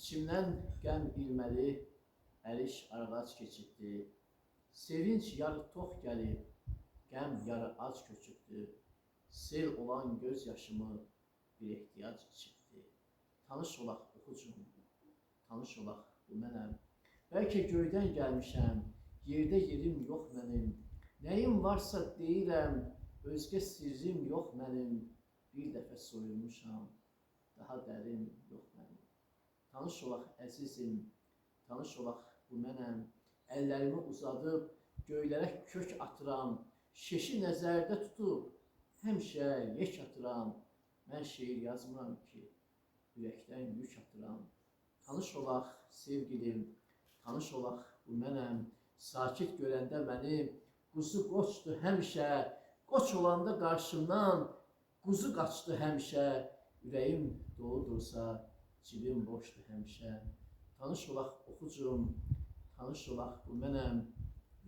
İçimdən qəm ilməli, əliş arğac keçibdi. Sevinç yarı tox gəlib, qəm yarı ac köçübdü. Sel olan göz yaşımı bir ehtiyac içibdi. Tanış olaq oxucum, tanış olaq bu mənəm. Bəlkə göydən gəlmişəm, yerdə yerim yox mənim. Nəyim varsa deyirəm, özgə sirrim yox mənim. Bir dəfə soyulmuşam, daha dərin yox mənim. Tanış olaq əzizim, tanış olaq bu mənəm. Əllərimi uzadıb göylərə kök atıram. Şeşi nəzərdə tutub həmişə yek atıram. Mən şeir yazmıram ki, ürəkdən yük atıram. Tanış olaq sevgilim, tanış olaq bu mənəm. Sakit görəndə məni quzu qoçdu həmişə. Qoç olanda qarşımdan quzu qaçdı həmişə. Ürəyim doludursa cibim boşdu həmişə. Tanış olaq oxucum, tanış olaq bu mənəm.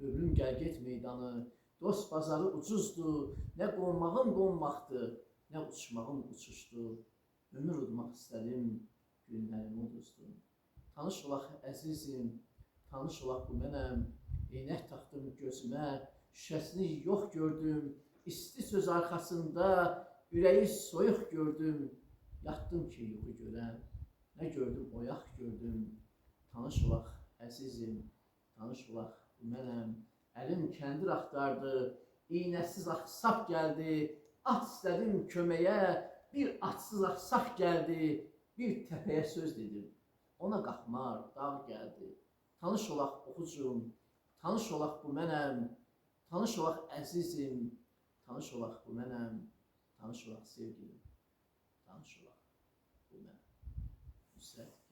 Ömrüm gəlget meydanı, dost bazarı ucuzdur. Nə qonmağım qonmaqdır, nə uçmağım uçuşdu. Ömür udmaq istədim, günlərimi uduzdum. Tanış olaq əzizim, tanış olaq bu mənəm. Eynək taxdım gözümə, şüşəsini yox gördüm. İsti söz arxasında ürəyi soyuq gördüm. Yatdım ki yuxu görəm, nə gördüm oyaq gördüm. Tanış olaq əzizim, tanış olaq bu mənəm. Əlim kəndir axtardı, iynəsiz axsaq gəldi. At istədim köməyə, bir atsız axsaq gəldi. Bir təpəyə söz dedim, ona qalxmar dağ gəldi. Tanış olaq oxucum, tanış olaq bu mənəm. Tanış olaq əzizim, tanış olaq bu mənəm. Tanış olaq sevgilim, tanış olaq bu mənəm. Nusret.